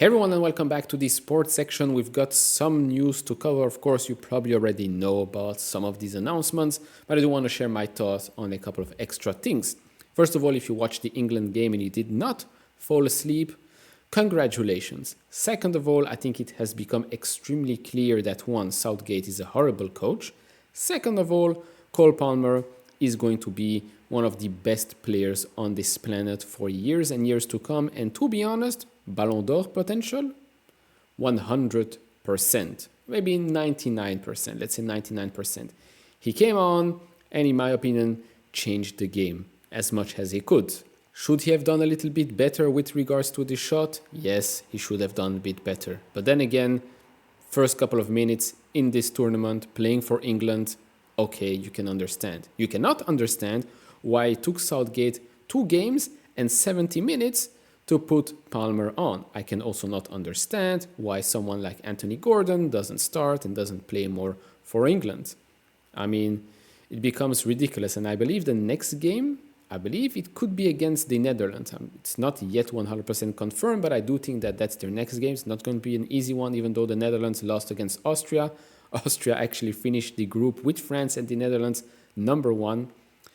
Hey everyone, and welcome back to the sports section. We've got some news to cover. Of course, you probably already know about some of these announcements, but I do want to share my thoughts on a couple of extra things. First of all, if you watched the England game and you did not fall asleep, congratulations. Second of all, I think it has become extremely clear that one, Southgate is a horrible coach. Second of all, Cole Palmer is going to be one of the best players on this planet for years and years to come. And to be honest, Ballon d'Or potential, 100%, maybe 99%, let's say 99%. He came on and in my opinion, changed the game as much as he could. Should he have done a little bit better with regards to the shot? Yes, he should have done a bit better. But then again, first couple of minutes in this tournament, playing for England, okay, you can understand. You cannot understand why it took Southgate 2 games and 70 minutes to put Palmer on. I can also not understand why someone like Anthony Gordon doesn't start and doesn't play more for England. I mean, it becomes ridiculous. And I believe the next game, it could be against the Netherlands. It's not yet 100% confirmed, but I do think that that's their next game. It's not going to be an easy one, even though the Netherlands lost against Austria. Austria actually finished the group with France and the Netherlands number 1.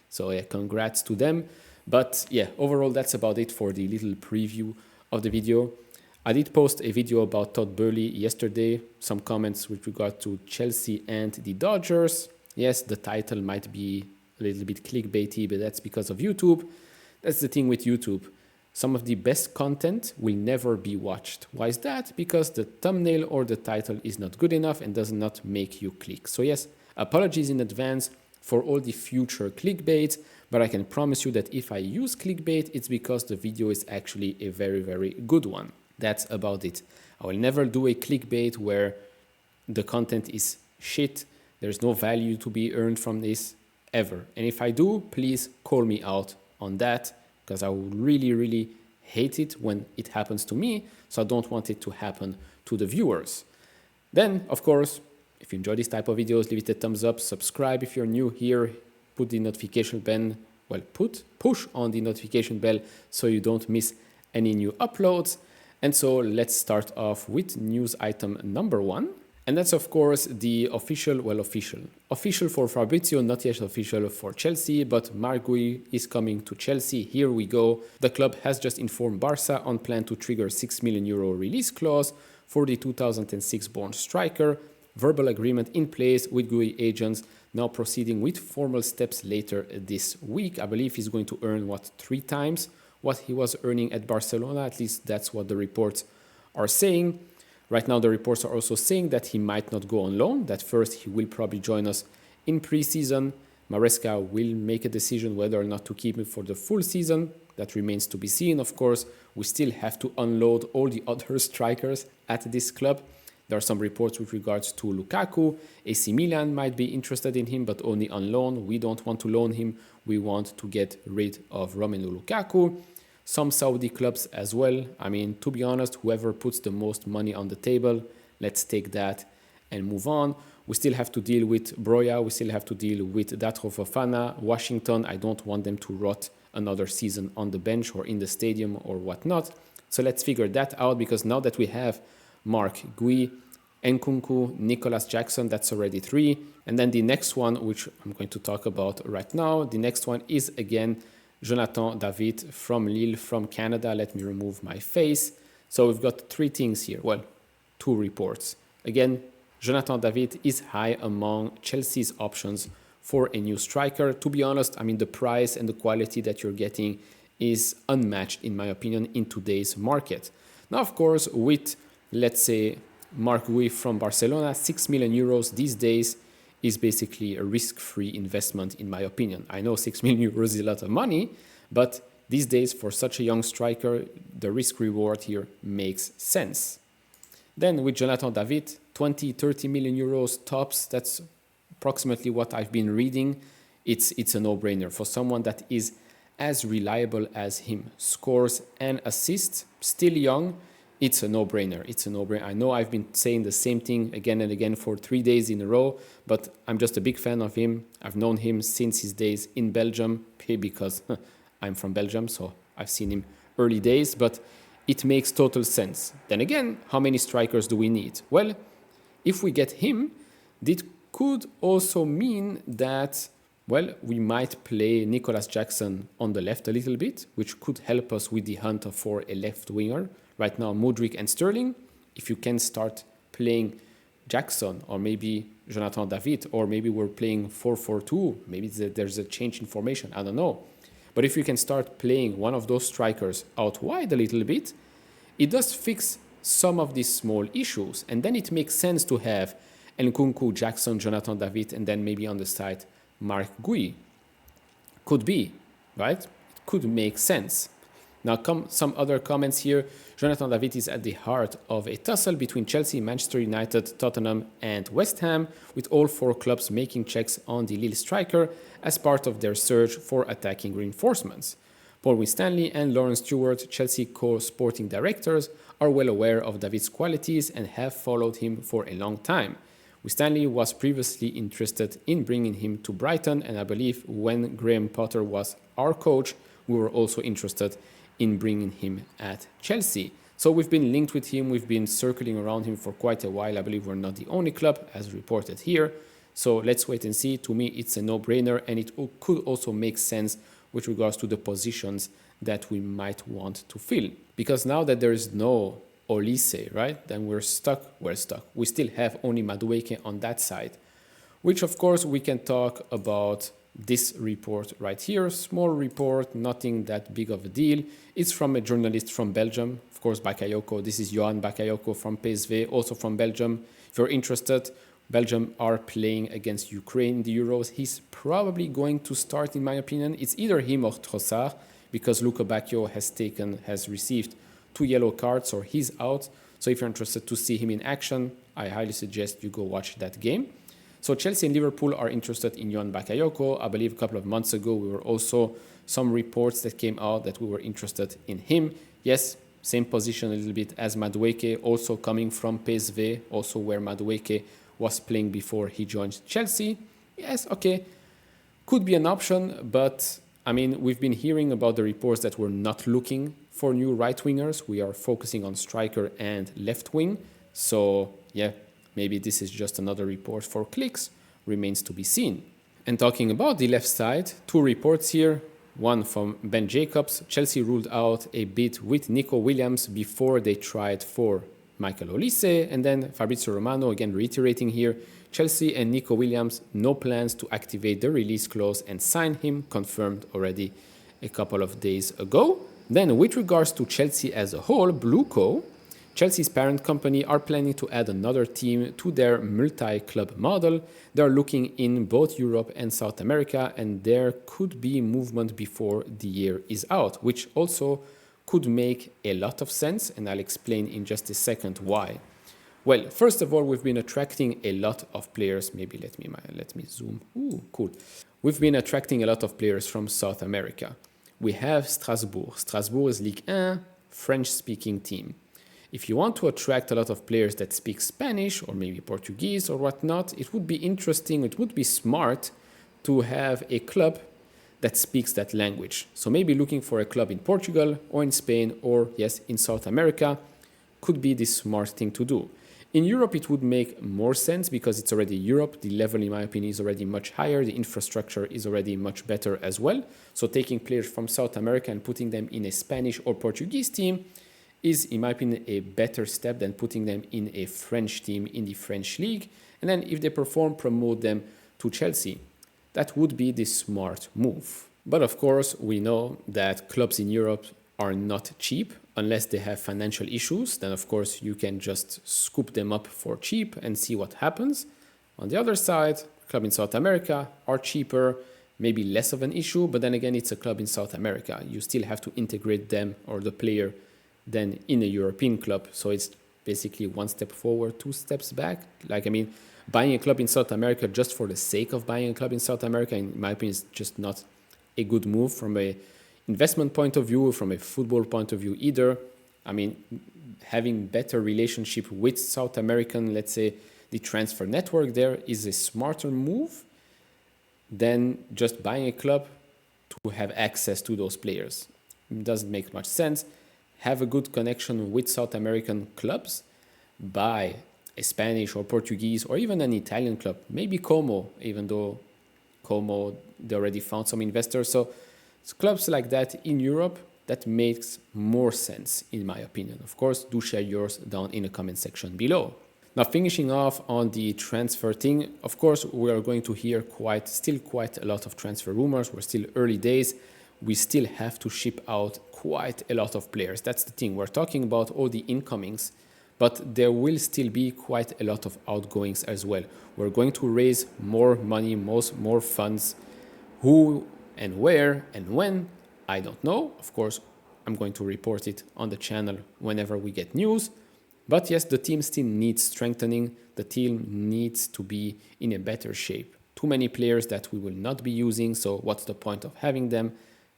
So yeah, congrats to them. But yeah, overall, that's about it for the little preview of the video. I did post a video about Todd Boehly yesterday, some comments with regard to Chelsea and the Dodgers. Yes, the title might be a little bit clickbaity, but that's because of YouTube. That's the thing with YouTube. Some of the best content will never be watched. Why is that? Because the thumbnail or the title is not good enough and does not make you click. So yes, apologies in advance for all the future clickbait, but I can promise you that if I use clickbait, it's because the video is actually a very, very good one. That's about it. I will never do a clickbait where the content is shit. There's no value to be earned from this ever. And if I do, please call me out on that, because I would really, really hate it when it happens to me. So I don't want it to happen to the viewers. Then, of course, if you enjoy this type of videos, leave it a thumbs up, subscribe if you're new here, put the notification bell, push on the notification bell so you don't miss any new uploads. And so let's start off with news item number 1. And that's of course the official for Fabrizio, not yet official for Chelsea, but Marc Guiu is coming to Chelsea. Here we go. The club has just informed Barca on plan to trigger €6 million release clause for the 2006 born striker. Verbal agreement in place with Guiu agents, now proceeding with formal steps later this week. I believe he's going to earn 3 times what he was earning at Barcelona. At least that's what the reports are saying. Right now, the reports are also saying that he might not go on loan, that first he will probably join us in pre-season. Maresca will make a decision whether or not to keep him for the full season. That remains to be seen, of course. We still have to unload all the other strikers at this club. There are some reports with regards to Lukaku. AC Milan might be interested in him, but only on loan. We don't want to loan him. We want to get rid of Romelu Lukaku. Some Saudi clubs as well. I mean, to be honest, whoever puts the most money on the table, let's take that and move on. We still have to deal with Broja. We still have to deal with Datro Fofana. Washington, I don't want them to rot another season on the bench or in the stadium or whatnot. So let's figure that out, because now that we have Marc Guiu, Nkunku, Nicolas Jackson, that's already 3. And then the next one, which I'm going to talk about right now, the next one is again Jonathan David from Lille, from Canada. Let me remove my face. So we've got 3 things here. 2 reports. Again, Jonathan David is high among Chelsea's options for a new striker. To be honest, I mean, the price and the quality that you're getting is unmatched, in my opinion, in today's market. Now, of course, with, let's say, Marc Guiu from Barcelona, €6 million these days is basically a risk-free investment, in my opinion. I know €6 million is a lot of money, but these days, for such a young striker, the risk-reward here makes sense. Then with Jonathan David, 20-30 million euros tops. That's approximately what I've been reading. It's a no-brainer for someone that is as reliable as him, scores and assists, still young. It's a no-brainer. It's a no-brainer. I know I've been saying the same thing again and again for 3 days in a row, but I'm just a big fan of him. I've known him since his days in Belgium, because I'm from Belgium, so I've seen him early days. But it makes total sense. Then again, how many strikers do we need? Well, if we get him, this could also mean that, well, we might play Nicolas Jackson on the left a little bit, which could help us with the hunt for a left winger. Right now, Mudryk and Sterling. If you can start playing Jackson or maybe Jonathan David, or maybe we're playing 4-4-2, maybe there's a change in formation, I don't know. But if you can start playing one of those strikers out wide a little bit, it does fix some of these small issues. And then it makes sense to have Nkunku, Jackson, Jonathan David, and then maybe on the side, Marc Guiu. Could be, right? It could make sense. Now, some other comments here. Jonathan David is at the heart of a tussle between Chelsea, Manchester United, Tottenham, and West Ham, with all four clubs making checks on the Lille striker as part of their search for attacking reinforcements. Paul Winstanley and Lawrence Stewart, Chelsea co-sporting directors, are well aware of David's qualities and have followed him for a long time. Winstanley was previously interested in bringing him to Brighton, and I believe when Graham Potter was our coach, we were also interested in bringing him at Chelsea. So we've been linked with him, we've been circling around him for quite a while. I believe we're not the only club, as reported here. So let's wait and see. To me, it's a no-brainer, and it could also make sense with regards to the positions that we might want to fill. Because now that there is no Olise, right, then we're stuck. We still have only Madueke on that side, which of course we can talk about this report right here. Small report, nothing that big of a deal. It's from a journalist from Belgium, of course, Bakayoko. This is Johan Bakayoko from PSV, also from Belgium. If you're interested, Belgium are playing against Ukraine in the Euros. He's probably going to start, in my opinion. It's either him or Trossard, because Luka Bacchio has received 2 yellow cards, or he's out. So if you're interested to see him in action, I highly suggest you go watch that game. So Chelsea and Liverpool are interested in Johan Bakayoko. I believe a couple of months ago, we were also some reports that came out that we were interested in him. Yes, same position a little bit as Madueke, also coming from PSV, also where Madueke was playing before he joined Chelsea. Yes, okay, could be an option, but I mean, we've been hearing about the reports that we're not looking for new right wingers. We are focusing on striker and left wing. So yeah, maybe this is just another report for clicks, remains to be seen. And talking about the left side, 2 reports here. One from Ben Jacobs. Chelsea ruled out a bid with Nico Williams before they tried for Michael Olise. And then Fabrizio Romano, again reiterating here, Chelsea and Nico Williams, no plans to activate the release clause and sign him, confirmed already a couple of days ago. Then with regards to Chelsea as a whole, Blueco, Chelsea's parent company, are planning to add another team to their multi-club model. They are looking in both Europe and South America, and there could be movement before the year is out, which also could make a lot of sense, and I'll explain in just a second why. Well, first of all, we've been attracting a lot of players. Maybe let me zoom. Ooh, cool. We've been attracting a lot of players from South America. We have Strasbourg. Strasbourg is Ligue 1, French-speaking team. If you want to attract a lot of players that speak Spanish or maybe Portuguese or whatnot, it would be interesting, it would be smart to have a club that speaks that language. So maybe looking for a club in Portugal or in Spain or, yes, in South America could be the smart thing to do. In Europe, it would make more sense because it's already Europe. The level, in my opinion, is already much higher. The infrastructure is already much better as well. So taking players from South America and putting them in a Spanish or Portuguese team is, in my opinion, a better step than putting them in a French team in the French league. And then if they perform, promote them to Chelsea. That would be the smart move. But of course, we know that clubs in Europe are not cheap unless they have financial issues. Then, of course, you can just scoop them up for cheap and see what happens. On the other side, club in South America are cheaper, maybe less of an issue, but then again, it's a club in South America. You still have to integrate them or the player then in a European club. So it's basically one step forward, 2 steps back. Buying a club in South America just for the sake of buying a club in South America, in my opinion, is just not a good move from a investment point of view, from a football point of view either. I mean, having better relationship with South American, let's say, the transfer network there is a smarter move than just buying a club to have access to those players. It doesn't make much sense. have a good connection with South American clubs, buy a Spanish or Portuguese or even an Italian club, maybe Como, even though Como, they already found some investors. So it's clubs like that in Europe, that makes more sense, in my opinion. Of course, do share yours down in the comment section below. Now, finishing off on the transfer thing, of course, we are going to hear still quite a lot of transfer rumors. We're still early days. We still have to ship out quite a lot of players. That's the thing. We're talking about all the incomings, but there will still be quite a lot of outgoings as well. We're going to raise more money, more funds. Who and where and when, I don't know. Of course, I'm going to report it on the channel whenever we get news. But yes, the team still needs strengthening. The team needs to be in a better shape. Too many players that we will not be using, so what's the point of having them?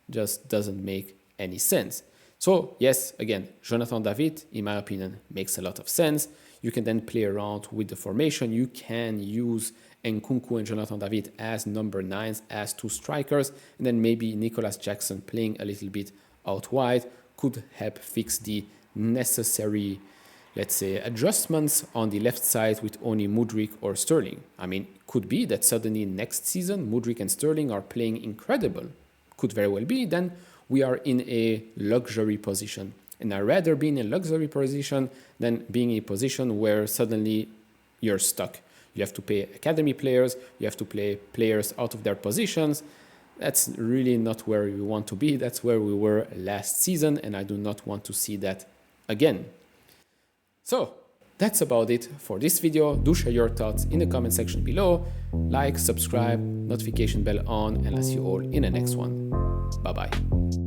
Just doesn't make any sense. So yes, again, Jonathan David, in my opinion, makes a lot of sense. You can then play around with the formation. You can use Nkunku and Jonathan David as number 9s, as 2 strikers, and then maybe Nicolas Jackson playing a little bit out wide could help fix the necessary, let's say, adjustments on the left side with only Mudryk or Sterling. I mean, could be that suddenly next season Mudryk and Sterling are playing incredible. Could very well be. Then we are in a luxury position. And I'd rather be in a luxury position than being in a position where suddenly you're stuck. You have to pay academy players, you have to play players out of their positions. That's really not where we want to be. That's where we were last season, and I do not want to see that again. So that's about it for this video. Do share your thoughts in the comment section below. Like, subscribe, notification bell on, and I'll see you all in the next one. Bye bye.